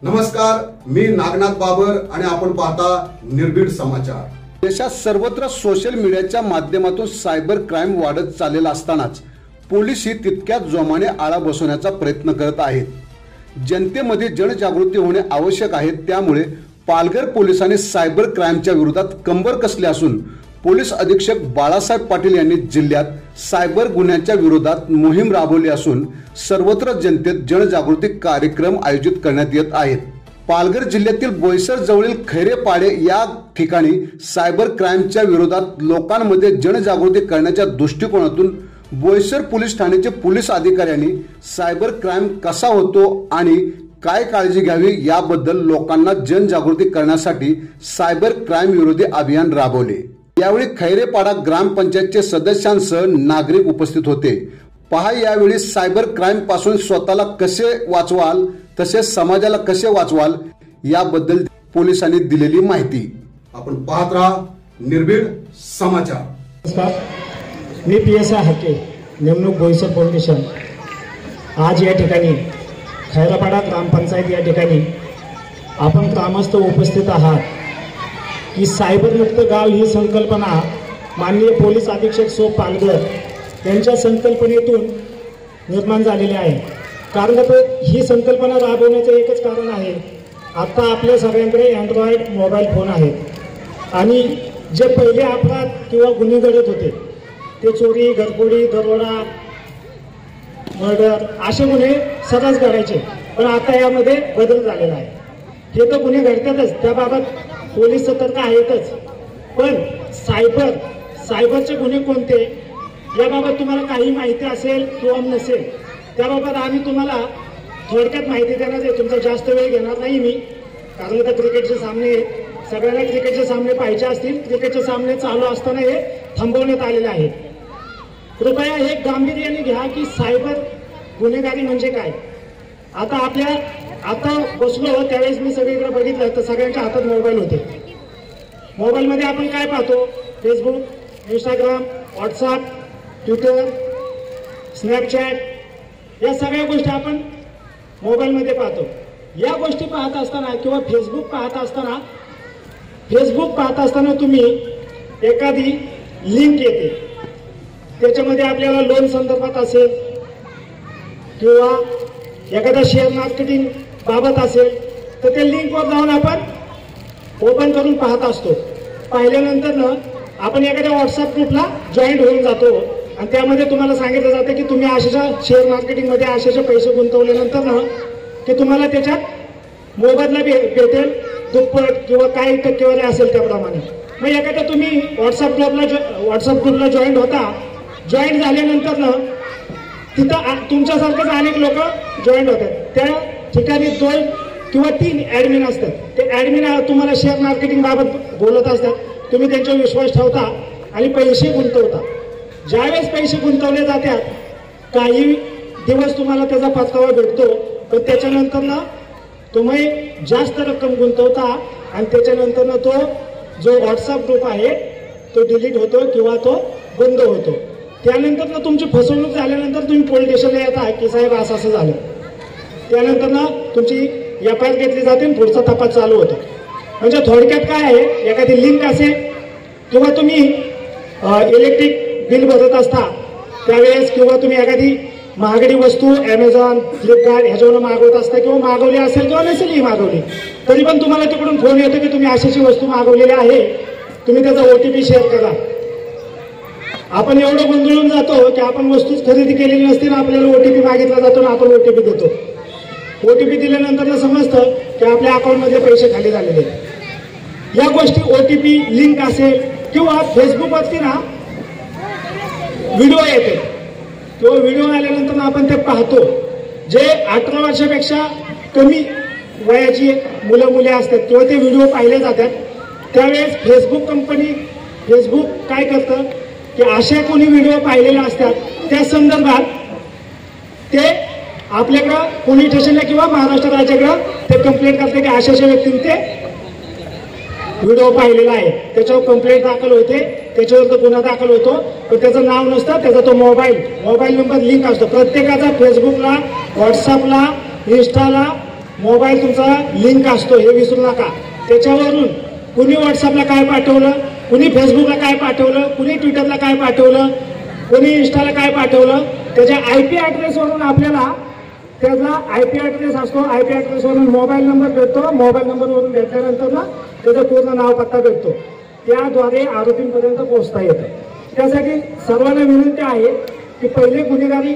नमस्कार, मी नागनाथ बाबर आणि आपण पाहता निर्भीड समाचार। देशात सर्वत्र सोशल मीडियाच्या माध्यमातून सायबर क्राईम वाढत चाललेला असतानाच पोलीसही तितक्याच जोमाने आळा बसवण्याचा प्रयत्न करत आहेत। जनतेमध्ये जनजागृती होणे आवश्यक आहे। त्यामुळे पालघर पोलिसांनी सायबर क्राईमच्या विरोधात कंबर कसले असून पोलीस अधीक्षक बाळासाहेब पाटील यांनी जिल्ह्यात सायबर गुन्ह्यांच्या विरोधात मोहीम राबवली असून सर्वत्र जनतेत जनजागृती कार्यक्रम आयोजित करण्यात येत आहेत। पालघर जिल्ह्यातील बोईसर जवळील खैरेपाडे या ठिकाणी सायबर क्राईमच्या विरोधात लोकांमध्ये जनजागृती करण्याच्या दृष्टिकोनातून बोईसर पोलीस ठाण्याचे पोलीस अधिकाऱ्यांनी सायबर क्राईम कसा होतो आणि काय काळजी घ्यावी याबद्दल लोकांना जनजागृती करण्यासाठी सायबर क्राईम विरोधी अभियान राबवले। यावेळी खैरेपाडा ग्रामपंचायतचे सदस्यांसह नागरिक उपस्थित होते। पहा यावेळी सायबर क्राईम पासून स्वतःला कसे वाचवाल तसेच समाजाला कसे वाचवाल याबद्दल पोलिसांनी दिलेली माहिती। आपण पाहत राहा निर्भीड समाचार। नमस्कार, मी PSI हाके, नेमणूक बोईसर पोलीस स्टेशन। आज या ठिकाणी खैरेपाडा ग्रामपंचायत या ठिकाणी आपण ग्रामस्थ उपस्थित आहात की सायबर मुक्त गाव ही संकल्पना माननीय पोलीस अधीक्षक सो पालघर यांच्या संकल्पनेतून निर्माण झालेली आहे। कारण ही संकल्पना राबवण्याचं एकच कारण आहे, आता आपल्या सगळ्यांकडे अँड्रॉइड मोबाईल फोन आहेत आणि जे पहिले अपराध किंवा गुन्हे घडत होते ते चोरी, घरफोडी, दरोडा, मर्डर असे गुन्हे सगळंच घडायचे, पण आता यामध्ये बदल झालेला आहे। हे तर गुन्हे घडतातच, त्याबाबत पोलीस सतर्क आहेतच, पण सायबरचे गुन्हे कोणते याबाबत तुम्हाला काही माहिती असेल किंवा नसेल त्याबाबत आम्ही तुम्हाला थोडक्यात माहिती देणार आहे। तुमचा जास्त वेळ घेणार नाही मी, कारण आता क्रिकेटचे सामने सगळ्यांना क्रिकेटचे सामने पाहिजे असतील, क्रिकेटचे सामने चालू असताना हे थांबवण्यात आलेले आहे। कृपया हे गांभीर्याने घ्या की सायबर गुन्हेगारी म्हणजे काय। आता बसलो त्यावेळेस मी सगळीकडे बघितलं तर सगळ्यांच्या हातात मोबाईल होते। मोबाईलमध्ये आपण काय पाहतो, Facebook, Instagram, WhatsApp, Twitter, Snapchat या सगळ्या गोष्टी आपण मोबाईलमध्ये पाहतो। या गोष्टी पाहत असताना किंवा फेसबुक पाहत असताना तुम्ही एखादी लिंक येते, त्याच्यामध्ये आपल्याला लोन संदर्भात असेल किंवा एखादा शेअर मार्केटिंग बाबत असेल तर त्या लिंकवर जाऊन आपण ओपन करून पाहत असतो। पाहिल्यानंतर आपण एखाद्या व्हॉट्सअप ग्रुपला जॉईंट होऊन जातो आणि त्यामध्ये तुम्हाला सांगितलं जातं की तुम्ही अशाच्या शेअर मार्केटिंगमध्ये अशाचे पैसे गुंतवल्यानंतर की तुम्हाला त्याच्यात मोबदला भेटेल दुप्पट किंवा काही टक्केवारी असेल त्याप्रमाणे। मग एखाद्या तुम्ही व्हॉट्सअप ग्रुपला जॉईंट होता, जॉईंट झाल्यानंतर तिथं तुमच्यासारखंच अनेक लोक जॉईंट होतात। त्या ठिकाणी 2 किंवा 3 ॲडमिन असतात। ते ॲडमिन तुम्हाला शेअर मार्केटिंग बाबत बोलत असतात, तुम्ही त्यांच्यावर विश्वास ठेवता आणि पैसे गुंतवता। ज्यावेळेस पैसे गुंतवले जातात काही दिवस तुम्हाला त्याचा परतावा भेटतो, पण त्याच्यानंतर तुम्ही जास्त रक्कम गुंतवता आणि त्याच्यानंतर तो जो व्हॉट्सअप ग्रुप आहे तो डिलीट होतो किंवा तो बंद होतो। त्यानंतर तुमची फसवणूक झाल्यानंतर तुम्ही पोलीस स्टेशनला येता की साहेब असं झालं, त्यानंतर तुमची FIR घेतली जाते, पुढचा तपास चालू होतो। म्हणजे थोडक्यात काय आहे, एखादी लिंक असेल किंवा तुम्ही इलेक्ट्रिक बिल भरत असता त्यावेळेस किंवा तुम्ही एखादी महागडी वस्तू Amazon, फ्लिपकार्ट ह्याच्यावर मागवत असता किंवा मागवली असेल किंवा नसेलही मागवली तरी पण तुम्हाला तिकडून फोन येतो की तुम्ही अशाची वस्तू मागवलेली आहे, तुम्ही त्याचा OTP शेअर करा। आपण एवढं गोंधळून जातो की आपण वस्तूच खरेदी केलेली नसते ना, आपल्याला OTP मागितला जातो ना आपण OTP देतो। OTP दिल्यानंतर समजतं की आपल्या अकाउंटमध्ये पैसे खाली झालेले आहेत। या गोष्टी OTP लिंक असेल किंवा फेसबुकवरती व्हिडिओ येते किंवा व्हिडिओ आल्यानंतर आपण ते पाहतो। जे 18 वर्षापेक्षा कमी वयाची मुले असतात किंवा ते व्हिडिओ पाहिले जातात, त्यावेळेस फेसबुक काय करतं की अशा कोणी व्हिडिओ पाहिलेले असतात त्या संदर्भात ते आपल्याकडं पोलीस स्टेशनला किंवा महाराष्ट्र राज्याकडं ते कंप्लेंट करते की अशाच्या व्यक्तीने ते व्हिडिओ पाहिलेला आहे, त्याच्यावर कंप्लेंट दाखल होते, त्याच्यावर तो गुन्हा दाखल होतो, पण त्याचं नाव नसतं, त्याचा तो मोबाईल नंबर लिंक असतो। प्रत्येकाचा फेसबुकला, व्हॉट्सअपला, इंस्टाला मोबाईल तुमचा लिंक असतो हे विसरू नका. त्याच्यावरून कुणी व्हॉट्सअपला काय पाठवलं, कुणी फेसबुकला काय पाठवलं, कुणी ट्विटरला काय पाठवलं, कुणी इंस्टाला काय पाठवलं, त्याच्या IP ॲड्रेसवरून आपल्याला त्याचा IP ॲड्रेस असतो. IP ॲड्रेसवरून मोबाईल नंबर भेटतो. मोबाईल नंबरवरून भेटल्यानंतर ना त्याचं पूर्ण नाव पत्ता भेटतो. त्याद्वारे आरोपींपर्यंत पोहोचता येतं. त्यासाठी सर्वांना विनंती आहे की पहिले गुन्हेगारी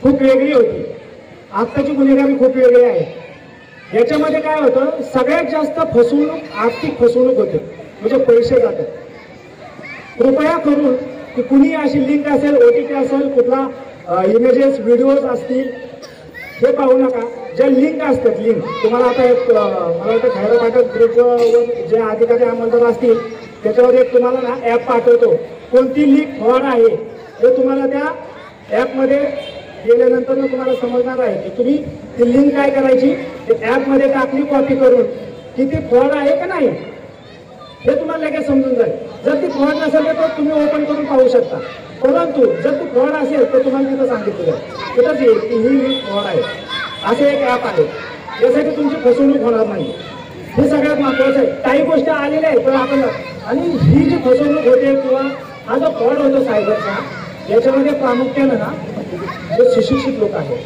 खूप वेगळी होती, आत्ताची गुन्हेगारी खूप वेगळी आहे. याच्यामध्ये काय होतं, सगळ्यात जास्त फसवणूक आर्थिक फसवणूक होते, म्हणजे पैसे जातात. कृपया करून की कुणी अशी लिंक असेल, OTP असेल, कुठला इमेजेस व्हिडिओज असतील हे पाहू नका. ज्या लिंक असतात, लिंक तुम्हाला आता एक मला वाटतं खैरा पाठक ग्रुपवर जे अधिकारी अंमलदार असतील त्याच्यावर एक तुम्हाला ना ॲप पाठवतो. कोणती लिंक फ्रॉड आहे हे तुम्हाला त्या ॲपमध्ये गेल्यानंतर तुम्हाला समजणार आहे की तुम्ही ती लिंक काय करायची, ते ॲपमध्ये टाकली कॉपी करून की ती फ्रॉड आहे का नाही हे तुम्हाला लगेच समजून जाईल. जर ती फ्रॉड नसेल तर तुम्ही ओपन करून पाहू शकता. परंतु जर ती फ्रॉड असेल तर तुम्हाला तिथं सांगितलं जाईल, तिथंच येईल की ही लिंक फ्रॉड आहे. असे एक ॲप आहे, यासाठी तुमची फसवणूक होणार नाही. हे सगळ्यात महत्वाचं आहे. काही गोष्टी आलेल्या आहेत पण आपण, आणि ही जी फसवणूक होते किंवा हा जो फ्रॉड होतो सायबरचा, याच्यामध्ये प्रामुख्यानं ना जे सुशिक्षित लोक आहेत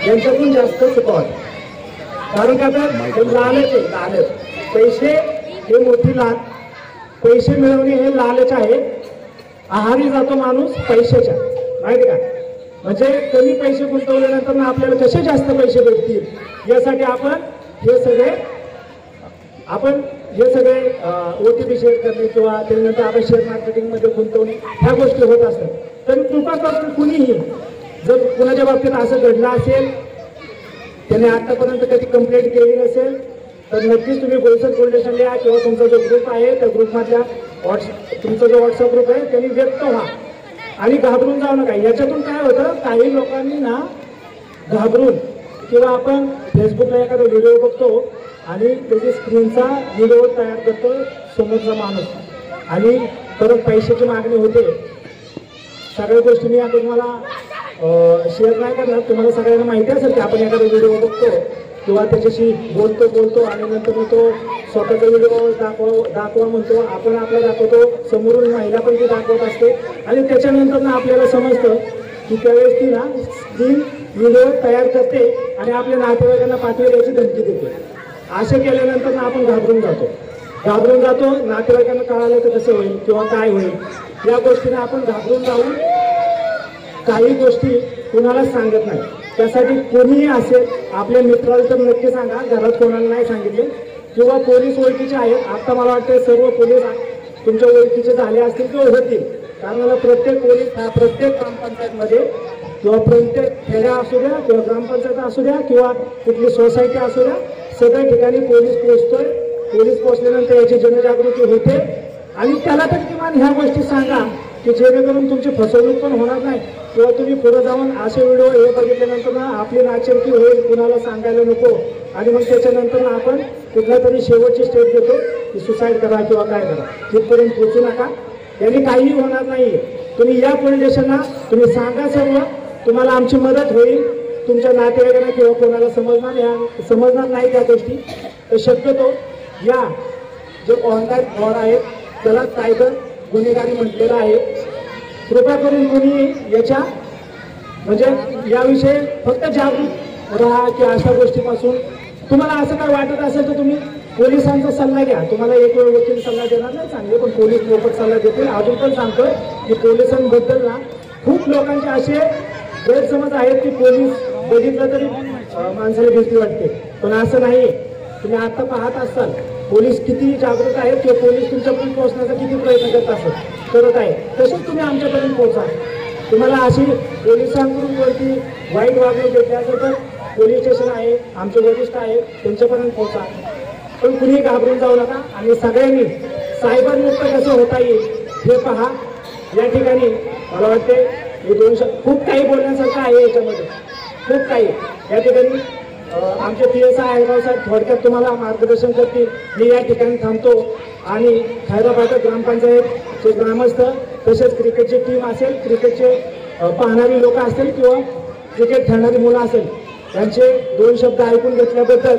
त्यांच्यातून जास्त चुका. कारण का तर लालच आहे, लालच. पैसे हे मोठी लाल, पैसे मिळवणे हे लालच आहे. आहारी जातो माणूस पैशाच्या, माहिती का. म्हणजे कमी पैसे गुंतवल्यानंतर ना आपल्याला कसे जास्त पैसे भेटतील यासाठी आपण हे सगळे OTP शेअर करणे किंवा त्यानंतर आपण शेअर मार्केटिंगमध्ये गुंतवणे ह्या गोष्टी होत असतात. तर कृपा करून कुणीही जर कुणाच्या बाबतीत असं घडलं असेल, त्याने आतापर्यंत कधी कंप्लेंट केली नसेल, तर नक्कीच तुम्ही गोलसर पोलीस स्टेशनला या किंवा तुमचा जो ग्रुप आहे त्या ग्रुपमधल्या तुमचा जो व्हॉट्सअप ग्रुप आहे त्यांनी व्यक्त व्हा आणि घाबरून जाऊ नका. याच्यातून काय होतं, काही लोकांनी ना घाबरून किंवा आपण फेसबुकला एखादा व्हिडिओ बघतो आणि त्याची स्क्रीनचा व्हिडिओ तयार करतो समोरचा माणूस आणि परत पैशाची मागणी होते. सगळ्या गोष्टी मी आता तुम्हाला शेअर नाही करणार. तुम्हाला सगळ्यांना माहिती असेल की आपण एखादा व्हिडिओ बघतो किंवा त्याच्याशी बोलतो आणि नंतर तो स्वतःचा व्हिडिओ दाखवा म्हणतो, आपण आपला दाखवतो, समोरून महिला पण ती दाखवत असते आणि त्याच्यानंतर ना आपल्याला समजतं की त्यावेळेस ती ना स्क्रीन व्हिडिओ तयार करते आणि आपल्या नातेवाईकांना पाठवेल याची धमकी देते. असं केल्यानंतर ना आपण घाबरून जातो. नातेवाईकांना कळालं तर कसं होईल किंवा काय होईल या गोष्टीने आपण घाबरून जाऊन काही गोष्टी कुणाला सांगत नाही. त्यासाठी कोणीही असेल, आपल्या मित्राला तर नक्की सांगा, घरात कोणाला नाही सांगितले, किंवा पोलीस ओळखीचे आहेत. आता मला वाटतं सर्व पोलीस तुमच्या ओळखीचे झाले असतील किंवा होतील. कारण प्रत्येक पोलीस हा प्रत्येक ग्रामपंचायतमध्ये किंवा प्रत्येक खेड्या असू द्या किंवा ग्रामपंचायत असू द्या किंवा कुठली सोसायटी असू द्या, सगळ्या ठिकाणी पोलीस पोहोचतोय. पोलीस पोहोचल्यानंतर याची जनजागृती होते आणि त्याला तर किमान ह्या गोष्टी सांगा की जेणेकरून तुमची फसवणूक पण होणार नाही किंवा तुम्ही पुढे जाऊन असे व्हिडिओ हे बघितल्यानंतर ना आपली नाचरकी होईल, कुणाला सांगायला नको आणि मग त्याच्यानंतर ना आपण कुठल्या तरी शेवटची स्टेप घेतो की सुसाईड करा किंवा काय करा. तिथपर्यंत पोहोचू नका, यांनी काहीही होणार नाही. तुम्ही या पोलीस स्टेशनला तुम्ही सांगा सर्व, तुम्हाला आमची मदत होईल. तुमच्या नातेवाईकांना किंवा कोणाला समजणार नाही त्या गोष्टी. तर शक्यतो या जे ऑनलाईन फ्रॉड आहेत त्याला सायबर गुन्हेगारी म्हटलेलं आहे. कृपा करून कोणी याच्या म्हणजे याविषयी फक्त जागरूक राहा की अशा गोष्टीपासून तुम्हाला असं काय वाटत असेल तर तुम्ही पोलिसांचा सल्ला घ्या. तुम्हाला एक वेळ वकील सल्ला देणार नाही चांगले, पण पोलीस मोफत सल्ला देतील. अजून पण सांगतोय की पोलिसांबद्दल ना खूप लोकांचे असे गैरसमज आहेत की पोलीस बघितलं तरी माणसाला भीती वाटते, पण असं नाही. तुम्ही आता पाहत असाल पोलीस किती जागृत आहेत किंवा पोलीस तुमच्यापर्यंत पोहोचण्याचा किती प्रयत्न करत आहे. तसंच तुम्ही आमच्यापर्यंत पोहोचा. तुम्हाला अशी पोलिसांकडून कोणती वाईट वागणूक भेटली असेल तर पोलीस स्टेशन आहे, आमचे वरिष्ठ आहेत, त्यांच्यापर्यंत पोहोचा. पण कुणी घाबरून जाऊ नका आणि सगळ्यांनी सायबर मुक्त कसं होता येईल हे पहा. या ठिकाणी मला वाटते खूप काही बोलण्यासारखं आहे याच्यामध्ये, खूप काही. या ठिकाणी आमचे PSI आहेराव साहेब थोडक्यात तुम्हाला मार्गदर्शन करतील. मी या ठिकाणी थांबतो आणि खैरा पाटक ग्रामपंचायतचे ग्रामस्थ तसेच क्रिकेटची टीम असेल, क्रिकेटचे पाहणारी लोक असतील किंवा क्रिकेट खेळणारी मुलं असेल त्यांचे 2 शब्द ऐकून घेतल्याबद्दल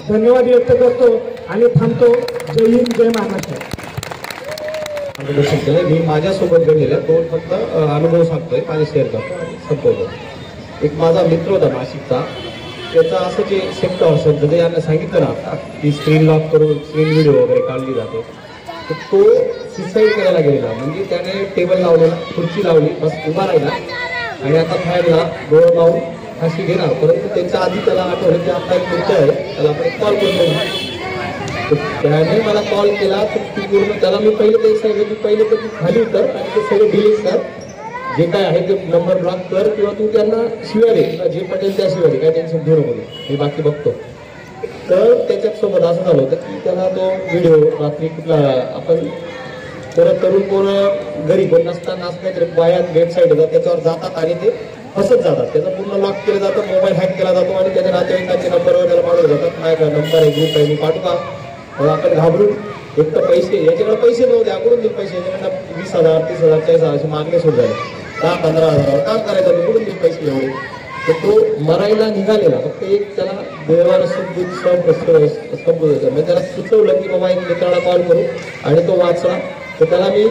धन्यवाद व्यक्त करतो आणि थांबतो. जय हिंद, जय महाराष्ट्र. मी माझ्यासोबत घडलेल्या 2 फक्त अनुभव सांगतोय, माझे शेअर करतो आणि संपवतो. एक माझा मित्र होता नाशिकचा, त्याचा असं जे सेफ्ट हॉर्स जे यांना सांगितलं ना आता की स्क्रीन लॉक करून स्क्रीन व्हिडिओ वगैरे काढली जाते, तर तो सुसाईड करायला गेलेला. म्हणजे त्याने टेबल लावलेला, खुर्ची लावली, बस उभा राहिला आणि आता फॅनला डोळं लावून फाशी घेणार. परंतु त्याच्या आधी त्याला आठवलं की आपला एक मित्र आहे, त्याला आपण कॉल करतो. त्याने मला कॉल केला तर ती पूर्ण त्याला मी पहिले ते सांगितलं की पहिले तर तू खाली उतर आणि ते सगळे डिलीट कर, जे काय आहे ते नंबर ब्लॉक कर किंवा तू त्यांना शिव्या दे, तुला जे पटेल त्या शिव्या दे, काय टेन्शन घेऊ नको, मी बाकी बघतो. तर त्याच्यासोबत असं झालं होतं की त्याला तो व्हिडिओ रात्री कुठला आपण तरुण पोरं घरी कोण नसताना असं तरी बायात गेट साईड होतात त्याच्यावर जातात आणि ते फसत जातात. त्याचा पूर्ण लॉक केलं जातं, मोबाईल हॅक केला जातो आणि त्याच्या नातेवाईकांच्या नंबरवर त्याला पाठवले जातात. माझ्या नंबर आहे, ग्रुप आहे, मी पाठवू का? आपण घाबरून एक तर पैसे, याच्याकडे पैसे नव्हते, आकडून दिले पैसे, याच्याकडनं 20,000, 30,000, 40,000 असे मागणे सुरू झाले. 10-15,000 काम करायचं, कुठून दिले पैसे एवढे? तर तो मरायला निघालेला. फक्त एक त्याला देवाला म्हणजे त्याला सुचवलं की बाबा एक मित्राला कॉल करू आणि तो वाचला. तर त्याला मी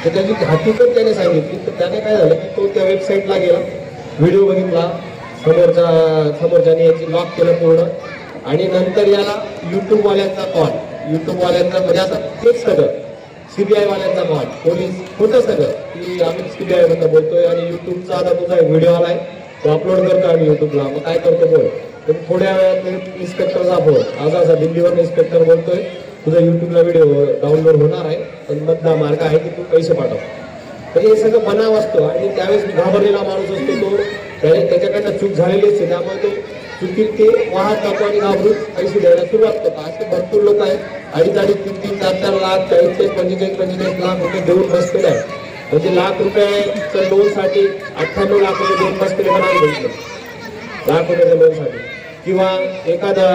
त्याची हकीकत त्याने सांगितली. तर त्याने काय झालं की तो त्या वेबसाईटला गेला, व्हिडिओ बघितला, समोरच्याने याची लॉक केलं पूर्ण. आणि नंतर याला युट्यूबवाल्यांचा कॉल, युट्यूबवाल्यांचा म्हणजे आता तेच सगळं CBI वाल्यांचा कॉल, पोलीस होतं सगळं की आम्ही CBI मधनं बोलतोय आणि युट्यूबचा आता तुझा एक व्हिडिओ आलाय तो अपलोड करतो आम्ही युट्यूबला. मग काय करतो बोल. तर थोड्या वेळात इन्स्पेक्टरचा फोन, आज असा दिल्लीवर इन्स्पेक्टर बोलतोय तुझा युट्यूबला व्हिडिओ डाउनलोड होणार आहे, पण मधला मार्ग आहे की तू पैसे पाठव. म्हणजे हे सगळं बनाव असतो आणि त्यावेळेस घाबरलेला माणूस असतो तो, त्याच्याकडनं चूक झालेली असते, त्यामुळे तो चुकीत ते वाहत जातो आणि घाबरून पैसे द्यायला सुरुवात करतो. असे भरपूर लोक आहेत 2.5, 3, 4 लाख, 40, 45 लाख रुपये देऊन बसलेले आहेत. म्हणजे लाख रुपयाच्या लोनसाठी 98 लाख रुपये देऊन बसलेले म्हणाले लाख रुपयाच्या लोनसाठी. किंवा एखादा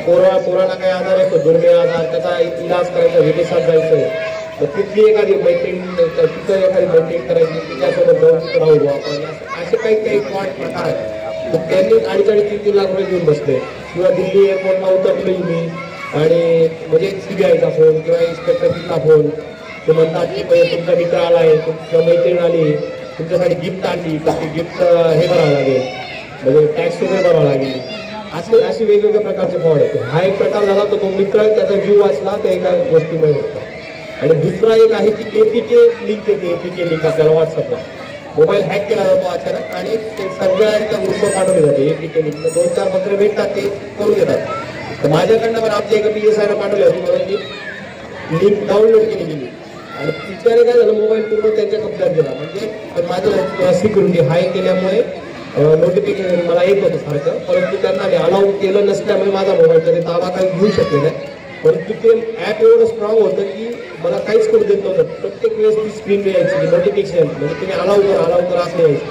पोराला काही आजार असतो, दुर्मिळ आजार, त्याचा इलाज करायचा, विदेशात जायचं, तर तिथली एखादी मैत्रीण, तिथं एखादी मैत्रीण करायची, तिच्यासोबत जाऊन राहू आपण, असे काही फ्रॉड प्रकार आहेत. तर त्यांनी 2.5, 3 लाख रुपये घेऊन बसले. किंवा दिल्ली एअरपोर्टला उतरलोय मी आणि म्हणजे CBIचा फोन किंवा इन्स्पेक्टरचा फोन, ते म्हणतात की तुमचा मित्र आलाय, तुमच्या मैत्रीण आली, तुमच्यासाठी गिफ्ट आणली, तर ते गिफ्ट हे करावं लागेल, म्हणजे टॅक्स वगैरे भरावं लागेल. असे वेगवेगळ्या प्रकारचे फ्रॉड आहेत. हा एक प्रकार झाला, तर तो मित्र त्याचा व्ह्यू वाचला तर एका गोष्टीमुळे होता. आणि दुसरा एक आहे की APK लिंक येते, APK लिंक आपल्याला व्हॉट्सअपला मोबाईल हॅक केला जातो अचानक आणि ते सगळ्यांच्या ग्रुपवर पाठवले जाते. APK लिंक 2-4 पत्र भेटतात, ते करून देतात. तर माझ्याकडनं पण आमच्या एका PSIला पाठवली होती, म्हणून मी लिंक डाउनलोड केली गेली आणि तिच्याने काय झालं, मोबाईल पूर्ण त्यांच्या कब्जात गेला. म्हणजे पण माझं सिक्युरिटी हाय केल्यामुळे नोटिफिकेशन मला येत होतं सारखं, परंतु त्यांना मी अलाउ केलं नसल्यामुळे माझा मोबाईल तरी ताबा काही घेऊ शकले नाही. परंतु ते ॲप एवढं स्ट्रॉंग होतं की मला काहीच करू देत नव्हतं. प्रत्येक वेळेस ती स्क्रीन यायची की नोटिफिकेशन, म्हणजे तुम्ही अलाउ कर असं यायचं,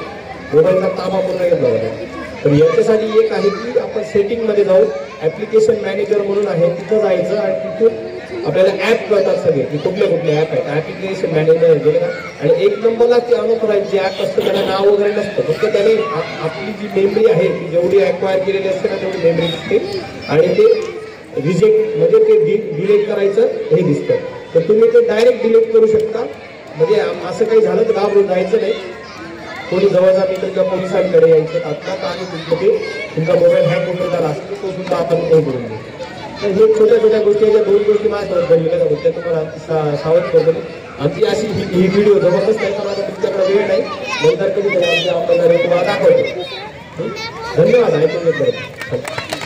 मोबाईलचा ताबा पूर्ण घेतला होता. तर याच्यासाठी एक आहे की आपण सेटिंगमध्ये जाऊन ॲप्लिकेशन मॅनेजर म्हणून आहे, तिथं जायचं आणि तिथून आपल्याला ॲप कळतात सगळे की कुठले ॲप आहेत. ॲप्लिकेशन मॅनेजर गेले ना आणि एक नंबरला ते अनऑथराइज्ड जे ॲप असतं त्याला नाव वगैरे नसतं, फक्त त्याने आपली जी मेमरी आहे ती जेवढी ॲक्वायर केलेली असते ना तेवढी मेमरी दिसते आणि ते रिजेक्ट म्हणजे ते डिलीट करायचं हे दिसतं. तर तुम्ही ते डायरेक्ट डिलीट करू शकता. म्हणजे असं काही झालं तर घाबरून जायचं नाही, कोणी जवळचा मित्र किंवा पोलिसांकडे यायचं तात्काळ आणि तुमचा मोबाईल हॅक वगैरे झाला असेल तो सुद्धा आपण हे करून देऊ. तर हे छोट्या गोष्टी, या 2 गोष्टी माझ्यासोबत घडलेल्या जातात, त्या तुम्हाला सावध करतो. आमची अशी ही व्हिडिओ जबरदस्त आहे, पण आता तुमच्याकडे वेळ नाही, नंतर कधीतरी आमच्या अंमलदारी तुम्हाला दाखवतो. धन्यवाद. ऐकून घेतलं.